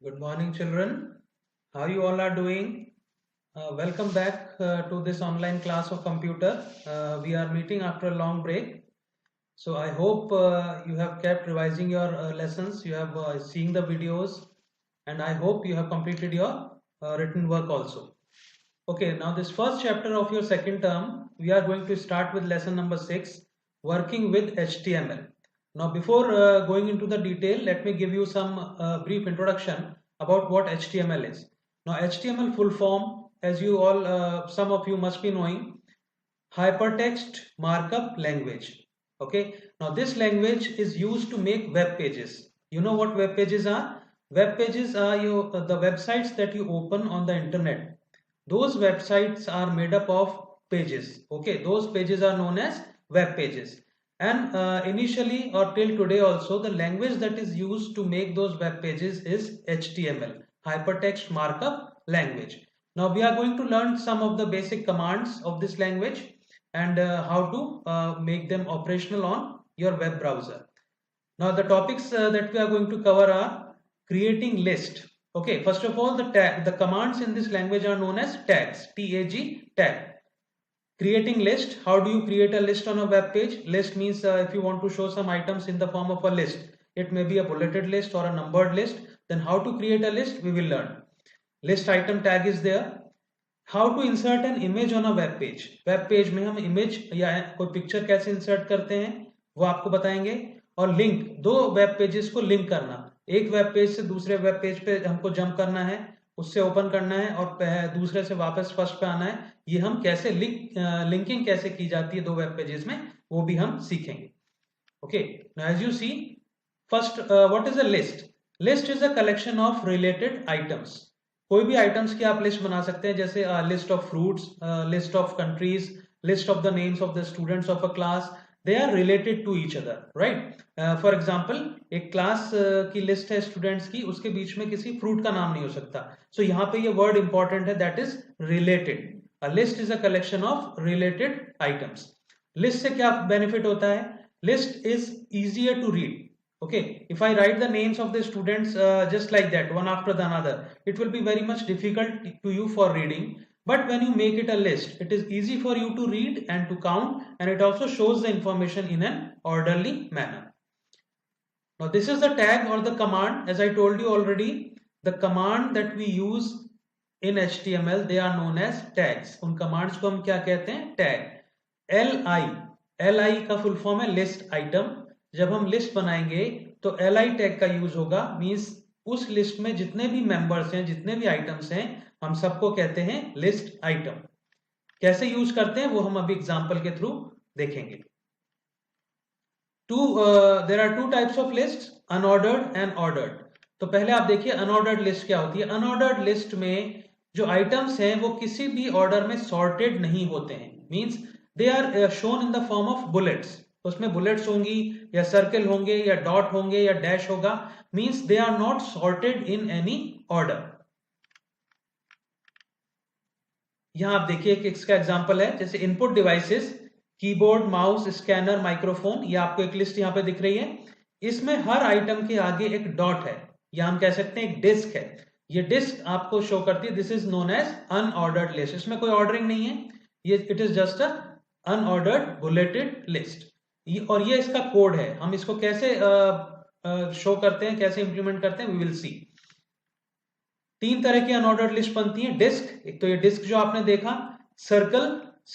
Good morning, children. How you all are doing? Welcome back to this online class of computer. We are meeting after a long break. So I hope you have kept revising your lessons. You have seen the videos, and I hope you have completed your written work also. Okay, now this first chapter of your second term, we are going to start with lesson number 6, working with HTML. Now, before going into the detail, let me give you some brief introduction about what HTML is. Now, HTML full form, as you all, some of you must be knowing, hypertext markup language. Okay, now this language is used to make web pages. You know what web pages are? Web pages are the websites that you open on the internet. Those websites are made up of pages. Okay, those pages are known as web pages. And initially or till today also, the language that is used to make those web pages is HTML, hypertext markup language. Now we are going to learn some of the basic commands of this language and how to make them operational on your web browser. Now the topics that we are going to cover are creating list. Okay, first of all, the commands in this language are known as tags. T-A-G, tag. Creating list. How do you create a list on a web page? List means if you want to show some items in the form of a list, it may be a bulleted list or a numbered list. Then how to create a list, we will learn. List item tag is there. How to insert an image on a web page में हम image या कोई picture कैसे insert करते हैं वो आपको बताएंगे। और लिंक, दो वेब पेजेस को लिंक करना, एक वेब पेज से दूसरे वेब पेज पे हमको जंप करना है, उससे ओपन करना है और दूसरे से वापस फर्स्ट पे आना है, ये हम कैसे लिंकिंग कैसे की जाती है दो वेब पेजेस में, वो भी हम सीखेंगे। Okay, as you see, first what is a list? List is a collection of related items. कोई भी आइटम्स की आप लिस्ट बना सकते हैं, जैसे list of fruits, list of countries, list of the names of the students of a class, they are related to each other, right. For example, एक class की लिस्ट है स्टूडेंट्स की, उसके बीच में किसी फ्रूट का नाम नहीं हो सकता। सो यहाँ पे ये वर्ड इंपॉर्टेंट है, that is related. A list is a collection of related items. List से क्या बेनिफिट होता है? List is easier to read. Okay, if I write the names of the students just like that, one after the another, it will be very much difficult to you for reading. But when you make it a list, it is easy for you to read and to count, and it also shows the information in an orderly manner. Now this is the tag or the command. As I told you already, the command that we use in HTML, they are known as tags. उन commands को हम क्या कहते हैं? Tag. LI का full form है list item. जब हम लिस्ट बनाएंगे तो LI टैग का यूज होगा, मींस उस लिस्ट में जितने भी मेंबर्स हैं, जितने भी आइटम्स हैं, हम सबको कहते हैं लिस्ट आइटम। कैसे यूज करते हैं वो हम अभी एग्जांपल के थ्रू देखेंगे। There are two types of list, unordered and ordered. तो पहले आप देखिए अनऑर्डर्ड लिस्ट क्या होती है। अनऑर्डर्ड लिस्ट में जो आइटम्स हैं वो किसी भी ऑर्डर में सॉर्टेड नहीं होते हैं, means they are shown in the form of bullets. उसमें बुलेट्स होंगी या सर्कल होंगे या डॉट होंगे या डैश होगा, means they are not sorted in any order. यहां आप देखिए कि इसका एग्जांपल है, जैसे input devices, keyboard, mouse, scanner, microphone, ये आपको एक लिस्ट यहां पे दिख रही है। इसमें हर आइटम के आगे एक डॉट है, या हम कह सकते हैं एक डिस्क है। ये डिस्क आपको शो करती है, this is known as unordered list. इसमें कोई ऑर्डरिंग नहीं है, ये it is just a unordered bulleted list. और ये इसका कोड है। हम इसको कैसे शो करते हैं, कैसे इंप्लीमेंट करते हैं, वी विल सी। तीन तरह की अनऑर्डर्ड लिस्ट बनती है। डिस्क, एक तो ये डिस्क जो आपने देखा, सर्कल,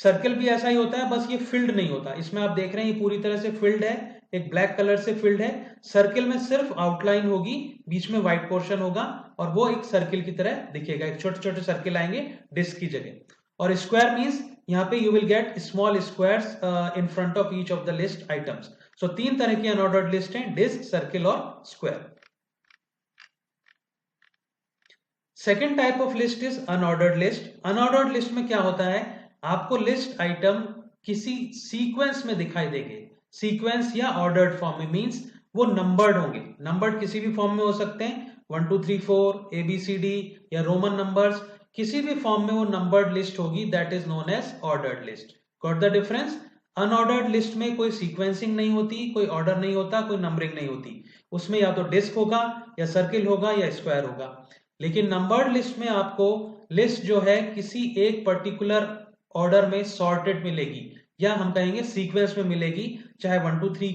सर्कल भी ऐसा ही होता है, बस ये फिल्ड नहीं होता। इसमें आप देख रहे हैं ये पूरी तरह से फिल्ड है, एक ब्लैक कलर से फिल्ड है। सर्कल में सिर्फ आउटलाइन होगी, बीच में व्हाइट पोर्शन होगा और वो एक सर्कल की तरह दिखेगा, एक छोटे छोटे सर्कल आएंगे डिस्क की जगह। और स्क्वायर मींस यहाँ पे you will get small squares in front of each of the list items. So तीन तरह की अनऑर्डर्ड लिस्ट हैं, डिस्क, सर्कल और square. Second type of list is unordered list. Unordered list में क्या होता है, आपको लिस्ट आइटम किसी सीक्वेंस में दिखाई देंगे, सीक्वेंस या ऑर्डर्ड फॉर्म में, मींस वो नंबर्ड होंगे। नंबर्ड किसी भी फॉर्म में हो सकते हैं, 1 2 3 4 ABCD या रोमन नंबर्स, किसी भी फॉर्म में वो नंबर्ड लिस्ट होगी, that is known as ordered list. Got the difference? Unordered list में कोई सीक्वेंसिंग नहीं होती, कोई ऑर्डर नहीं होता, कोई नंबरिंग नहीं होती। उसमें या तो डिस्क होगा या सर्किल होगा या स्क्वायर होगा। लेकिन नंबर्ड लिस्ट में आपको लिस्ट जो है किसी एक पर्टिकुलर ऑर्डर में सॉर्टेड मिलेगी, या हम कहेंगे सीक्वेंस में मिलेगी, चाहे 1 2 3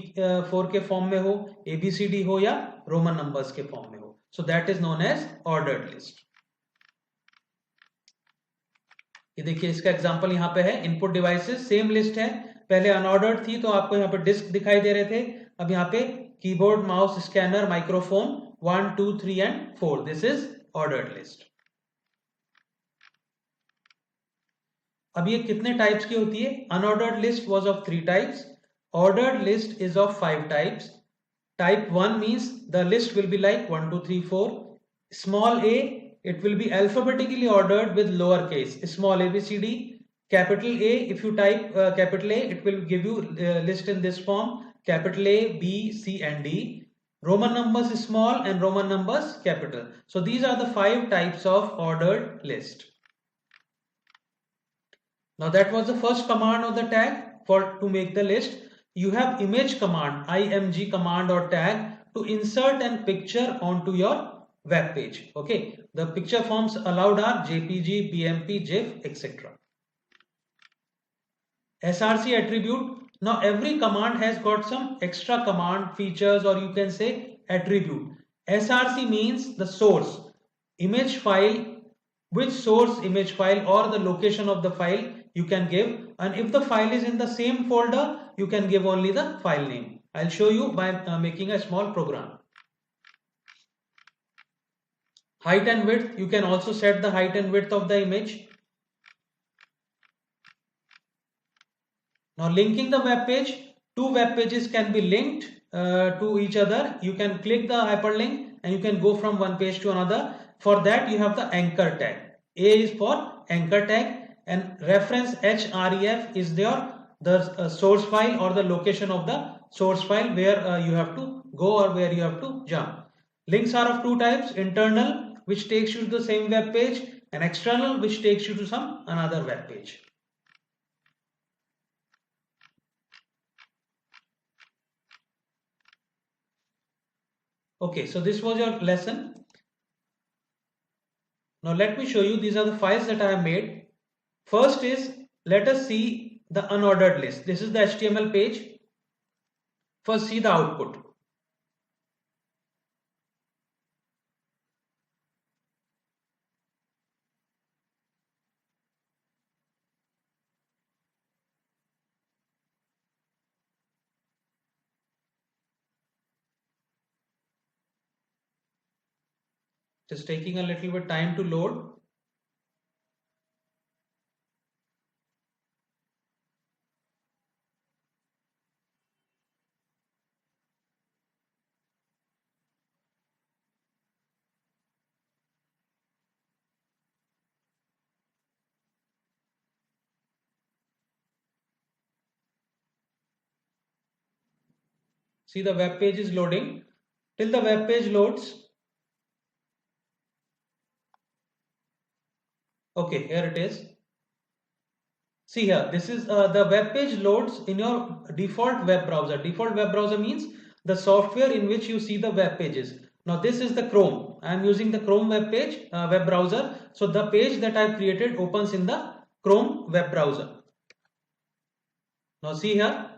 4 के फॉर्म में हो, ABCD हो या रोमन नंबर्स के फॉर्म में हो। So that is known as ordered list. ये देखिए इसका एग्जांपल यहाँ पे है, इनपुट डिवाइसेस सेम लिस्ट है, पहले अनऑर्डर्ड थी तो आपको यहाँ पे डिस्क दिखाई दे रहे थे, अब यहाँ पे keyboard, mouse, scanner, microphone 1 2 3 and 4, this is ordered list. अब ये कितने टाइप्स की होती है? Unordered list was of 3 types, ordered list is of 5 types. Type 1 means the list will be like 1 2 3 4. Small a, it will be alphabetically ordered with lowercase small ABCD. Capital A, if you type capital A, it will give you list in this form: capital A, B, C, and D. Roman numbers small and Roman numbers capital. So these are the 5 types of ordered list. Now that was the first command of the tag for to make the list. You have image command, img command or tag to insert an picture onto your web page. Okay, the picture forms allowed are JPG, BMP, GIF, etc. SRC attribute. Now every command has got some extra command features, or you can say attribute. SRC means the source image file, which source image file or the location of the file you can give, and if the file is in the same folder you can give only the file name. I'll show you by making a small program. Height and width, you can also set the height and width of the image. Now linking the web page, 2 web pages can be linked to each other. You can click the hyperlink and you can go from one page to another. For that you have the anchor tag. A is for anchor tag, and reference href is the source file or the location of the source file where you have to go or where you have to jump. Links are of 2 types: internal, which takes you to the same web page, and external, which takes you to some another web page. Okay, so this was your lesson. Now let me show you, these are the files that I have made. First is, let us see the unordered list. This is the HTML page. First see the output. Just taking a little bit time to load. See, the web page is loading. Till the web page loads. Okay, here it is. See here, this is the web page loads in your default web browser. Default web browser means the software in which you see the web pages. Now this is the Chrome. I am using the Chrome web page, web browser. So the page that I have created opens in the Chrome web browser. Now see here,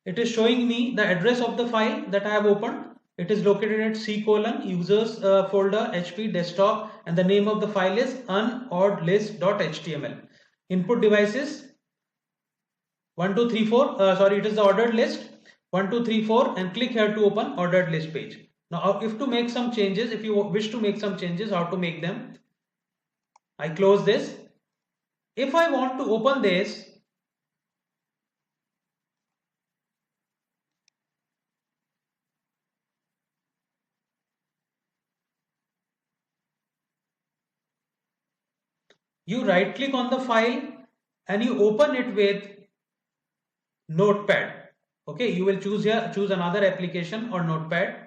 it is showing me the address of the file that I have opened. It is located at C:users folder HP desktop, and the name of the file is unorderedlist.html. Input devices 1 2 3 4, sorry, it is the ordered list 1 2 3 4, and click here to open ordered list page. Now if to make some changes, if you wish to make some changes, how to make them? I close this. If I want to open this, you right click on the file and you open it with Notepad. Okay, you will choose here, choose another application or Notepad.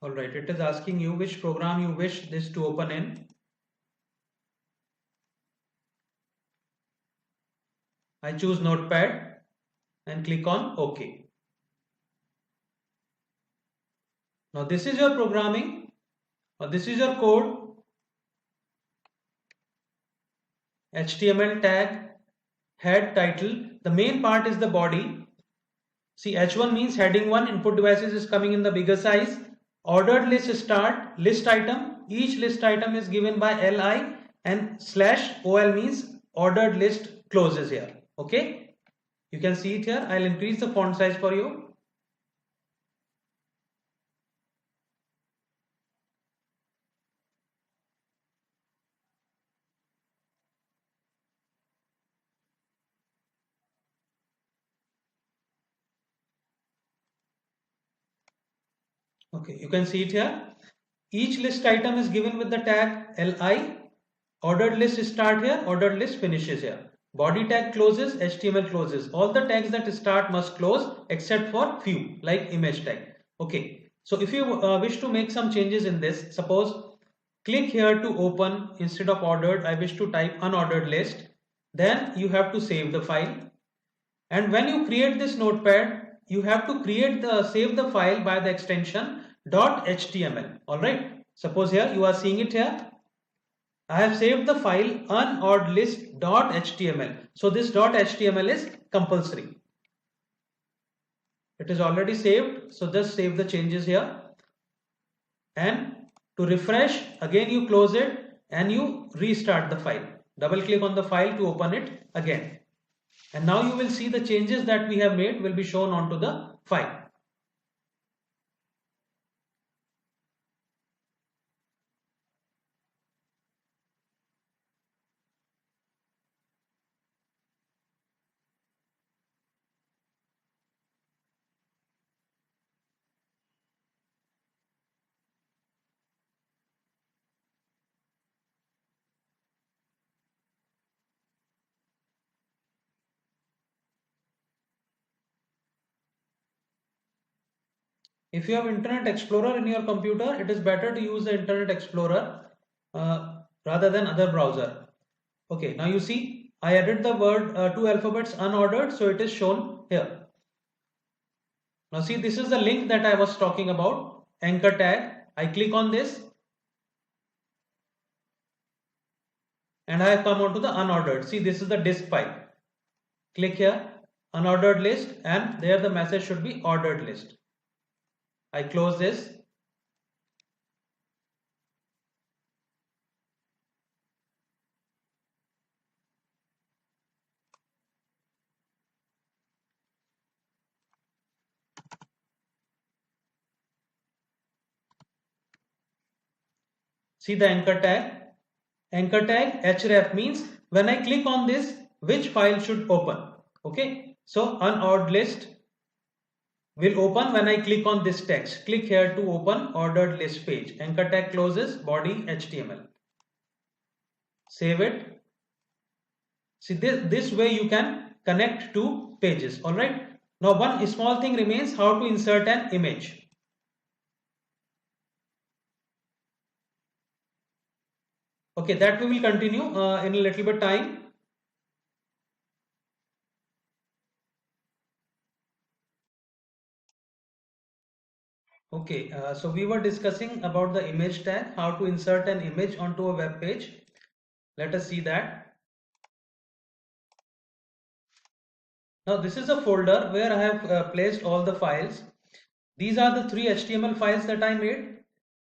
Alright, it is asking you which program you wish this to open in. I choose Notepad and click on OK. Now this is your programming, or this is your code, HTML tag, head, title. The main part is the body. See, H1 means heading 1, input devices is coming in the bigger size. Ordered list start, list item. Each list item is given by LI, and /OL means ordered list closes here. Okay. You can see it here. I'll increase the font size for you. Okay, you can see it here. Each list item is given with the tag LI. Ordered list start here, ordered list finishes here. Body tag closes, HTML closes. All the tags that start must close except for few like image tag. Okay, so if you wish to make some changes in this, suppose click here to open. Instead of ordered, I wish to type unordered list. Then you have to save the file. And when you create this notepad, you have to save the file by the extension .html. All right. Suppose here you are seeing it here. I have saved the file unordlist.html. So this .html is compulsory. It is already saved. So just save the changes here. And to refresh, again you close it and you restart the file. Double click on the file to open it again. And now you will see the changes that we have made will be shown onto the file. If you have Internet Explorer in your computer, it is better to use the Internet Explorer rather than other browser. Okay, now you see I added the word two alphabets unordered, so it is shown here. Now see, this is the link that I was talking about, anchor tag. I click on this and I have come onto the unordered. See, this is the disk file. Click here, unordered list, and there the message should be ordered list. I close this. See the anchor tag. Anchor tag href means when I click on this, which file should open. Okay, so unordered list will open when I click on this text. Click here to open ordered list page. Anchor tag closes, body HTML. Save it. See, this way you can connect two pages. All right. Now one small thing remains, how to insert an image. Okay, that we will continue in a little bit time. Okay, so we were discussing about the image tag, how to insert an image onto a web page. Let us see that. Now this is a folder where I have placed all the files. These are the 3 HTML files that I made.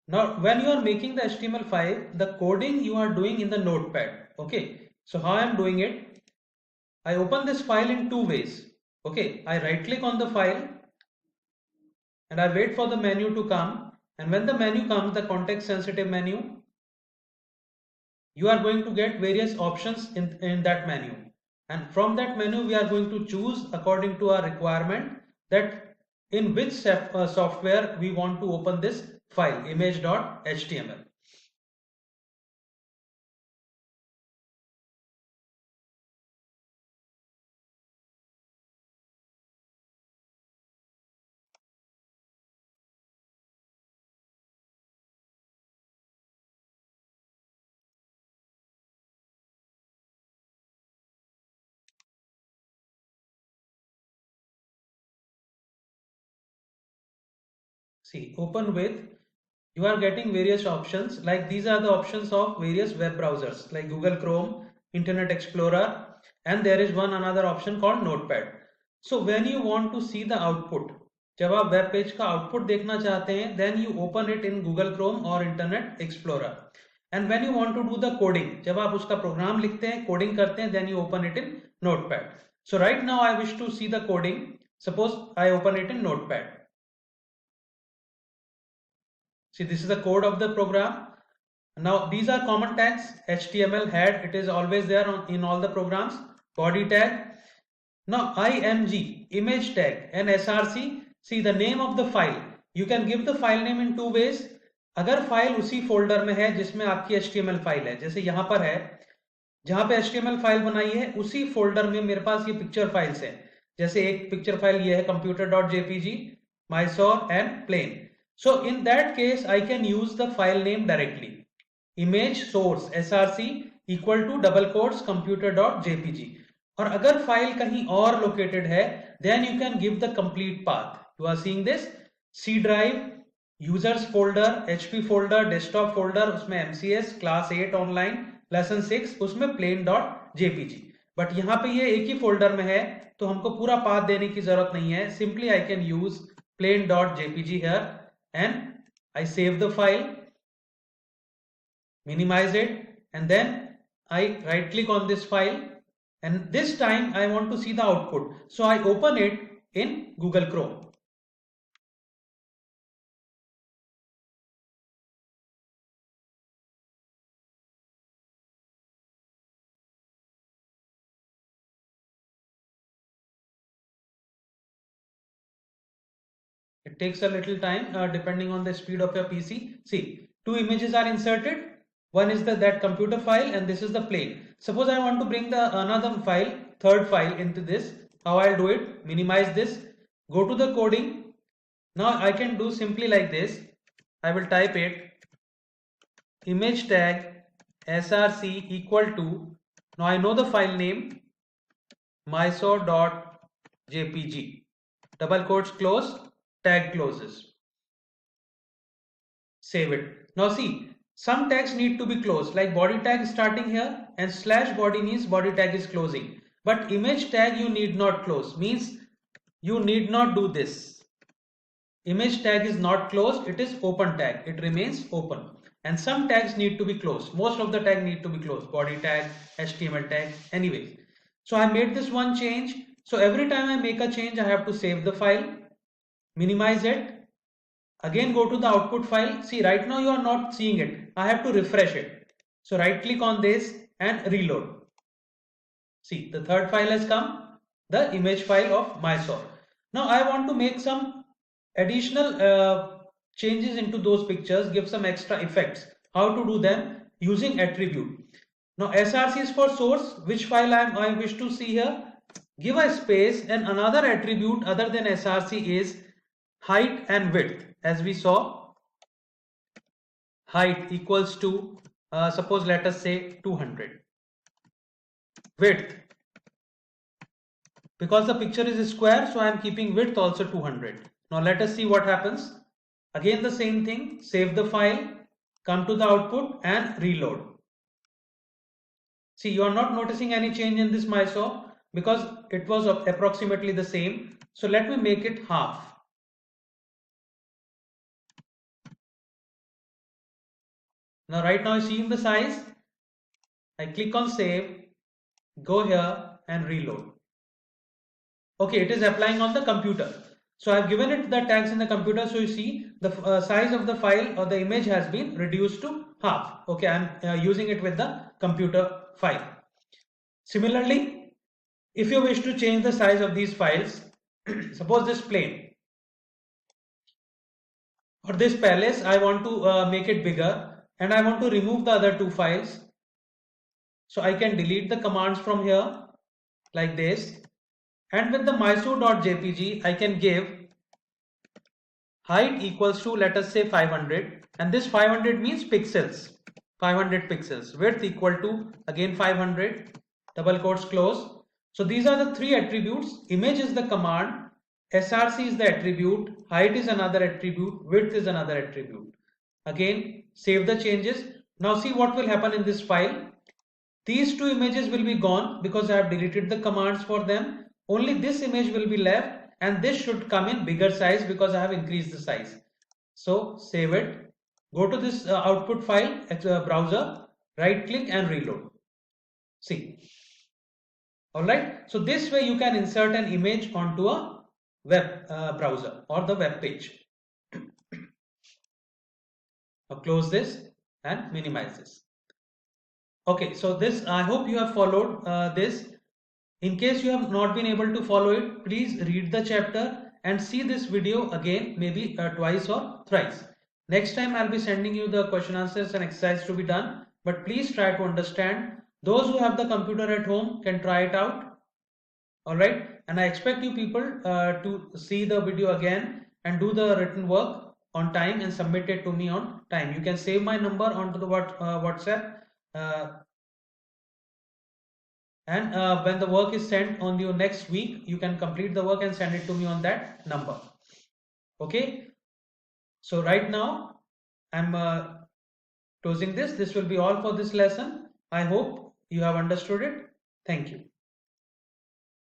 Now when you are making the HTML file, the coding you are doing in the notepad. Okay, so how I am doing it? I open this file in two ways. Okay, I right click on the file and I wait for the menu to come, and when the menu comes, the context sensitive menu, you are going to get various options in that menu, and from that menu we are going to choose according to our requirement that in which software we want to open this file image.html. See, open with, you are getting various options, like these are the options of various web browsers like Google Chrome, Internet Explorer, and there is one another option called Notepad. So when you want to see the output, जब आप web page का output देखना चाहते हैं, then you open it in Google Chrome or Internet Explorer. And when you want to do the coding, जब आप उसका programme लिखते हैं, कोडिंग करते हैं, then you open it in Notepad. So right now I wish to see the coding. Suppose I open it in Notepad. See, this is the code of the program. Now these are common tags. HTML head, it is always there in all the programs. Body tag. Now img, image tag, and src. See the name of the file. You can give the file name in two ways. अगर file उसी folder में है जिसमें आपकी HTML file है, जैसे यहाँ पर है, जहां पे HTML फाइल बनाई है उसी फोल्डर में मेरे पास ये पिक्चर फाइल्स हैं. जैसे एक पिक्चर फाइल ये है computer.jpg, mysore and plain. So in that case I can use the file name directly. Image source src equal to double quotes computer.jpg. और अगर फाइल कहीं और लोकेटेड है, then you can give the complete path. You are seeing this C drive, users folder, HP folder, desktop folder, उसमें MCS, class 8 online, lesson 6, उसमें plain.jpg. But यहाँ पे ये एक ही फोल्डर में है, तो हमको पूरा पाथ देने की जरूरत नहीं है. Simply I can use plain.jpg here and I save the file, minimize it, and then I right click on this file, and this time I want to see the output. So I open it in Google Chrome. It takes a little time depending on the speed of your PC. See, two images are inserted. One is that computer file, and this is the plain. Suppose I want to bring the another file, third file into this. How I'll do it? Minimize this. Go to the coding. Now I can do simply like this. I will type it, image tag src equal to, now I know the file name, mysore.jpg, double quotes close, tag closes. Save it. Now see, some tags need to be closed, like body tag starting here and slash body means body tag is closing. But image tag you need not close, means you need not do this. Image tag is not closed, it is open tag, it remains open. And some tags need to be closed. Most of the tag need to be closed. Body tag, HTML tag, anyway. So I made this one change. So every time I make a change, I have to save the file, minimize it, again go to the output file. See, right now you are not seeing it. I have to refresh it. So right click on this and reload. See, the third file has come, the image file of Mysore. Now I want to make some additional changes into those pictures, give some extra effects. How to do them? Using attribute. Now src is for source, which file I wish to see here. Give a space, and another attribute other than src is height and width. As we saw, height equals to suppose let us say 200. Width, because the picture is square, so I am keeping width also 200. Now let us see what happens. Again the same thing, save the file, come to the output and reload. See, you are not noticing any change in this Mysore because it was approximately the same. So let me make it half. Now right now you see in the size, I click on save, go here and reload. Okay, it is applying on the computer. So I have given it the tags in the computer. So you see the size of the file or the image has been reduced to half. Okay, I am using it with the computer file. Similarly, if you wish to change the size of these files, suppose this plane or this palace, I want to make it bigger and I want to remove the other two files. So I can delete the commands from here like this. And with the mysore.jpg, I can give height equals to, let us say 500, and this 500 means pixels, 500 pixels. Width equal to again 500, double quotes close. So these are the three attributes. Image is the command, src is the attribute, height is another attribute, width is another attribute. Again, save the changes. Now see what will happen in this file. These two images will be gone because I have deleted the commands for them. Only this image will be left, and this should come in bigger size because I have increased the size. So save it. Go to this output file browser, right click and reload. See. Alright. So this way you can insert an image onto a web browser or the web page. Now close this and minimize this. Okay, so this, I hope you have followed this. In case you have not been able to follow it, please read the chapter and see this video again, maybe twice or thrice. Next time I'll be sending you the question answers and exercise to be done, but please try to understand. Those who have the computer at home can try it out. Alright, and I expect you people to see the video again and do the written work on time and submit it to me on time. You can save my number onto the WhatsApp. And when the work is sent on your next week, you can complete the work and send it to me on that number. Okay, so right now I'm closing this. This will be all for this lesson. I hope you have understood it. Thank you.